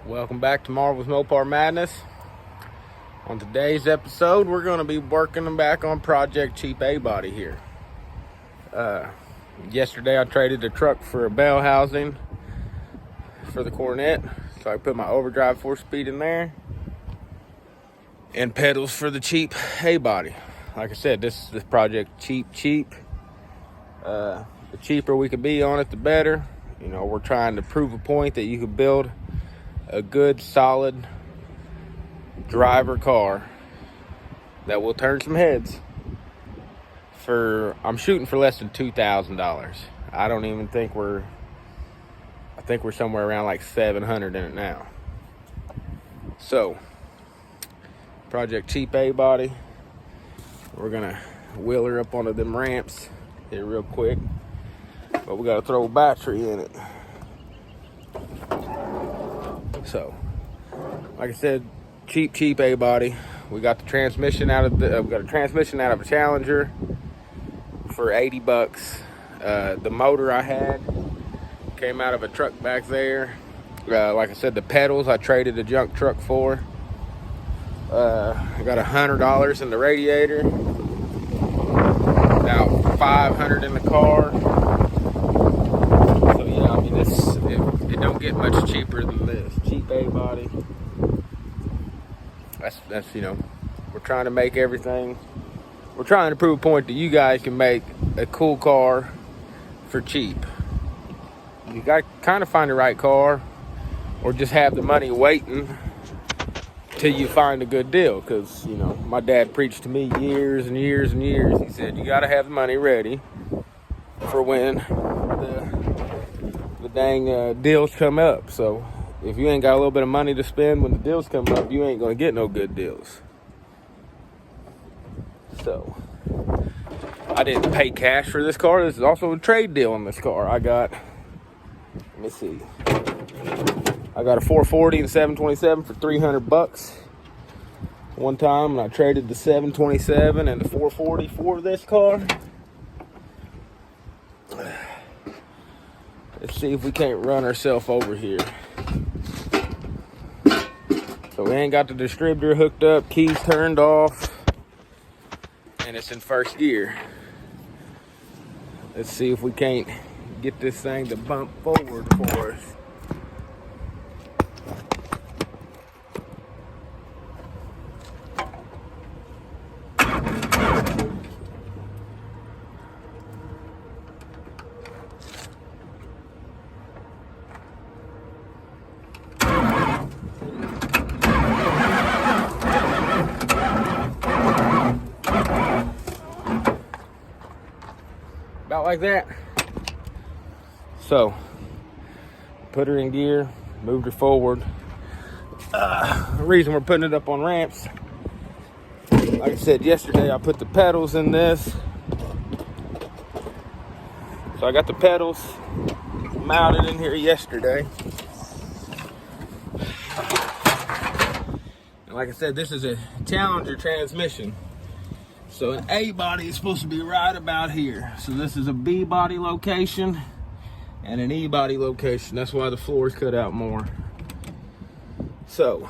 Welcome back to Marvel's Mopar Madness. On today's episode, we're going to be working back on Project Cheap A-Body here. Yesterday, I traded the truck for a bell housing for the Cornet, so I put my overdrive 4-speed in there and pedals for the cheap A-Body. Like I said, this is the Project Cheap. The cheaper we can be on it, the better. You know, we're trying to prove a point that you can build a good, solid driver car that will turn some heads I'm shooting for less than $2,000. I don't even think I think we're somewhere around like 700 in it now. So, Project Cheap A-Body. We're gonna wheel her up onto them ramps here real quick, but we gotta throw a battery in it. So, like I said, cheap A-Body. We got the transmission out of a Challenger for 80 bucks. The motor I had came out of a truck back there. Like I said, the pedals I traded a junk truck for. I got $100 in the radiator, about $500 in the car. So yeah, I mean, it don't get much cheaper than this. Cheap A-Body. That's you know, we're trying to make everything. We're trying to prove a point that you guys can make a cool car for cheap. You got to kind of find the right car, or just have the money waiting till you find a good deal. Because, you know, my dad preached to me years and years and years. He said, you got to have the money ready for when the dang deals come up. So if you ain't got a little bit of money to spend when the deals come up, you ain't going to get no good deals. So, I didn't pay cash for this car. This is also a trade deal on this car. I got a 440 and 727 for 300 bucks one time, and I traded the 727 and the 440 for this car. Let's see if we can't run ourselves over here. So we ain't got the distributor hooked up, keys turned off, and it's in first gear. Let's see if we can't get this thing to bump forward for us. About like that. So, put her in gear, moved her forward. The reason we're putting it up on ramps, like I said yesterday, I put the pedals in this. So I got the pedals mounted in here yesterday. And like I said, this is a Challenger transmission. So an A-body is supposed to be right about here. So this is a B-body location and an E-body location. That's why the floor is cut out more. So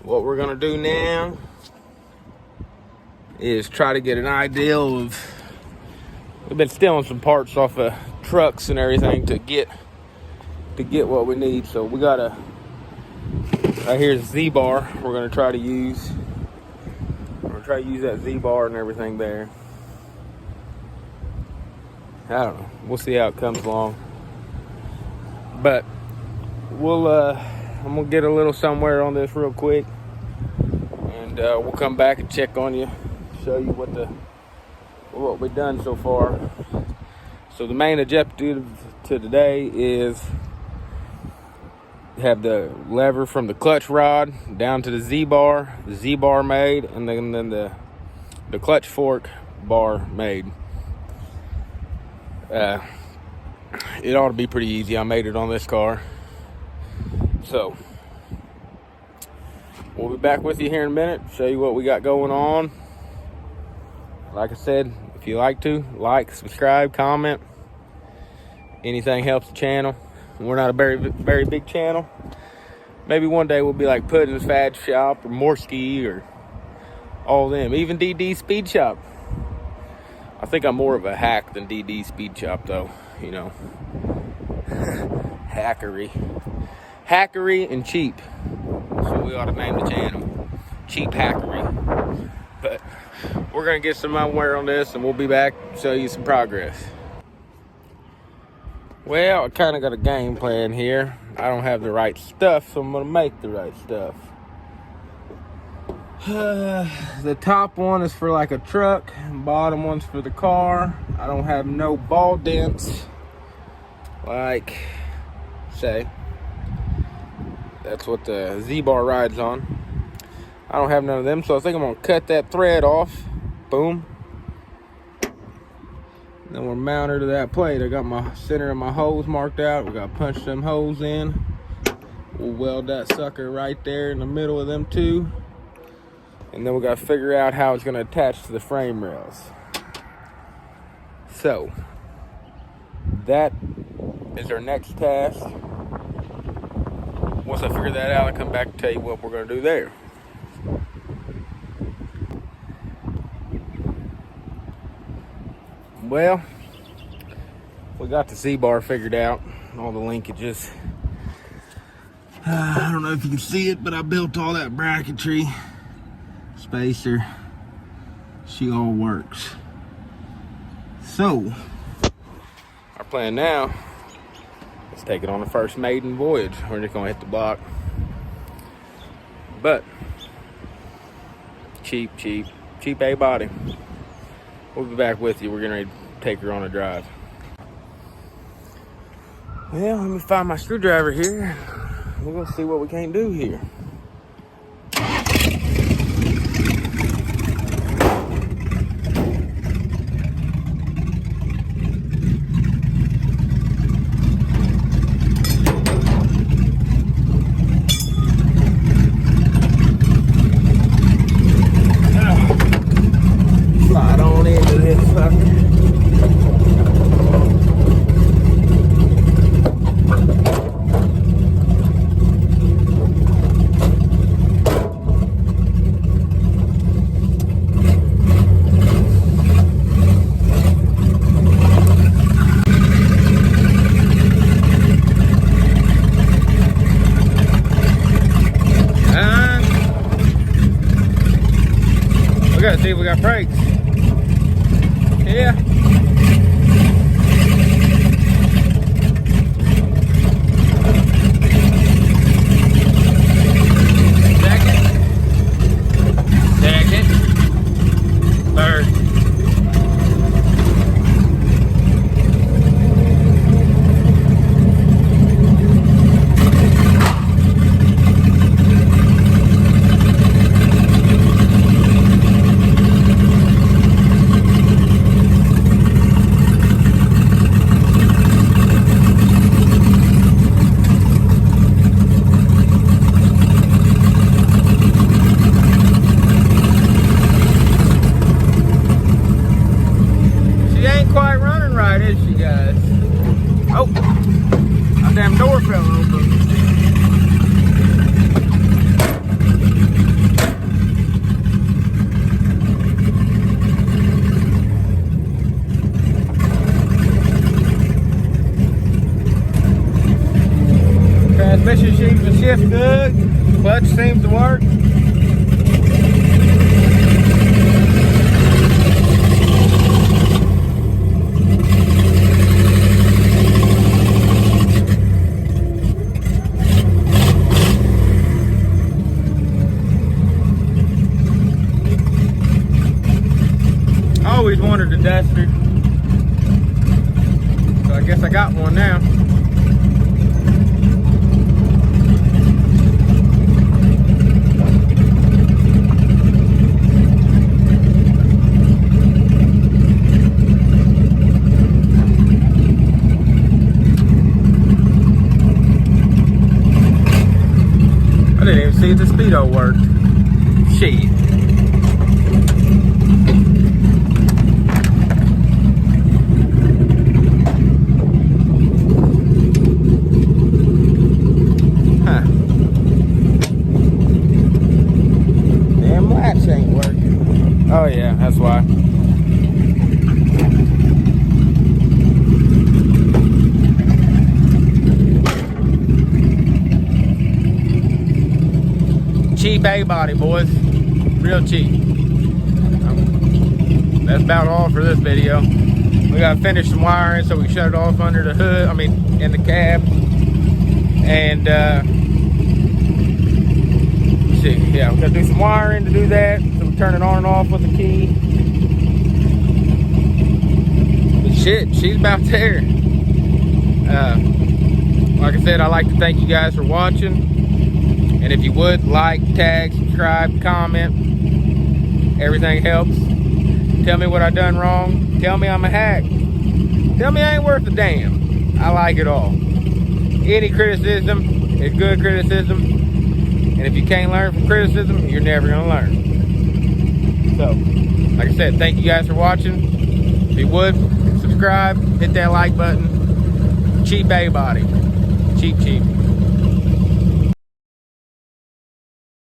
what we're gonna do now is try to get an idea of, we've been stealing some parts off of trucks and everything to get what we need. So we got right here's Z-bar we're gonna try to use. Try to use that Z-bar and everything there. I don't know. We'll see how it comes along. But I'm gonna get a little somewhere on this real quick, and we'll come back and check on you, show you what we've done so far. So the main objective to today is have the lever from the clutch rod down to the Z-bar made, and then the clutch fork bar made. It ought to be pretty easy. I made it on this car. So we'll be back with you here in a minute, show you what we got going on. Like I said, if you like, subscribe, comment. Anything helps the channel. We're not a very big channel. Maybe one day we'll be like Puddin's Fad Shop or Morsky or all them. Even DD Speed Shop. I think I'm more of a hack than DD Speed Shop though, you know. Hackery and cheap. So we ought to name the channel. Cheap Hackery. But we're gonna get some wear on this and we'll be back to show you some progress. Well, I kind of got a game plan here. I don't have the right stuff, so I'm gonna make the right stuff. The top one is for like a truck, bottom one's for the car. I don't have no ball dents, like, say, that's what the Z-bar rides on. I don't have none of them, so I think I'm gonna cut that thread off. Boom. Then we're mounted to that plate. I got my center of my hose marked out. We gotta punch them holes in. We'll weld that sucker right there in the middle of them two. And then we gotta figure out how it's gonna attach to the frame rails. So, that is our next task. Once I figure that out, I'll come back and tell you what we're gonna do there. Well, we got the Z-bar figured out, all the linkages. I don't know if you can see it, but I built all that bracketry, spacer. She all works. So, our plan now is take it on the first Maiden voyage. We're just gonna hit the block. But, cheap A body. We'll be back with you. We're gonna take her on a drive. Well, let me find my screwdriver here. We're gonna see what we can't do here. Slide on into this sucker. We gotta see if we got brakes. Yeah. Second. Third. Is she, guys? Oh, my damn door fell open. Transmission seems to shift good. Clutch seems to work. Always wanted a duster, so I guess I got one now. I didn't even see if the speedo worked. Shit. That's why. Cheap A-body, boys. Real cheap. That's about all for this video. We gotta finish some wiring so we can shut it off under the hood, in the cab. And let's see, yeah, we gotta do some wiring to do that. So we turn it on and off with the key. But shit, she's about there. Like I said, I'd like to thank you guys for watching. And if you would, like, tag, subscribe, comment. Everything helps. Tell me what I done wrong. Tell me I'm a hack. Tell me I ain't worth a damn. I like it all. Any criticism is good criticism. And if you can't learn from criticism, you're never going to learn. So, like I said, thank you guys for watching. If you would, subscribe, hit that like button. Cheap A-body. Cheap, cheap.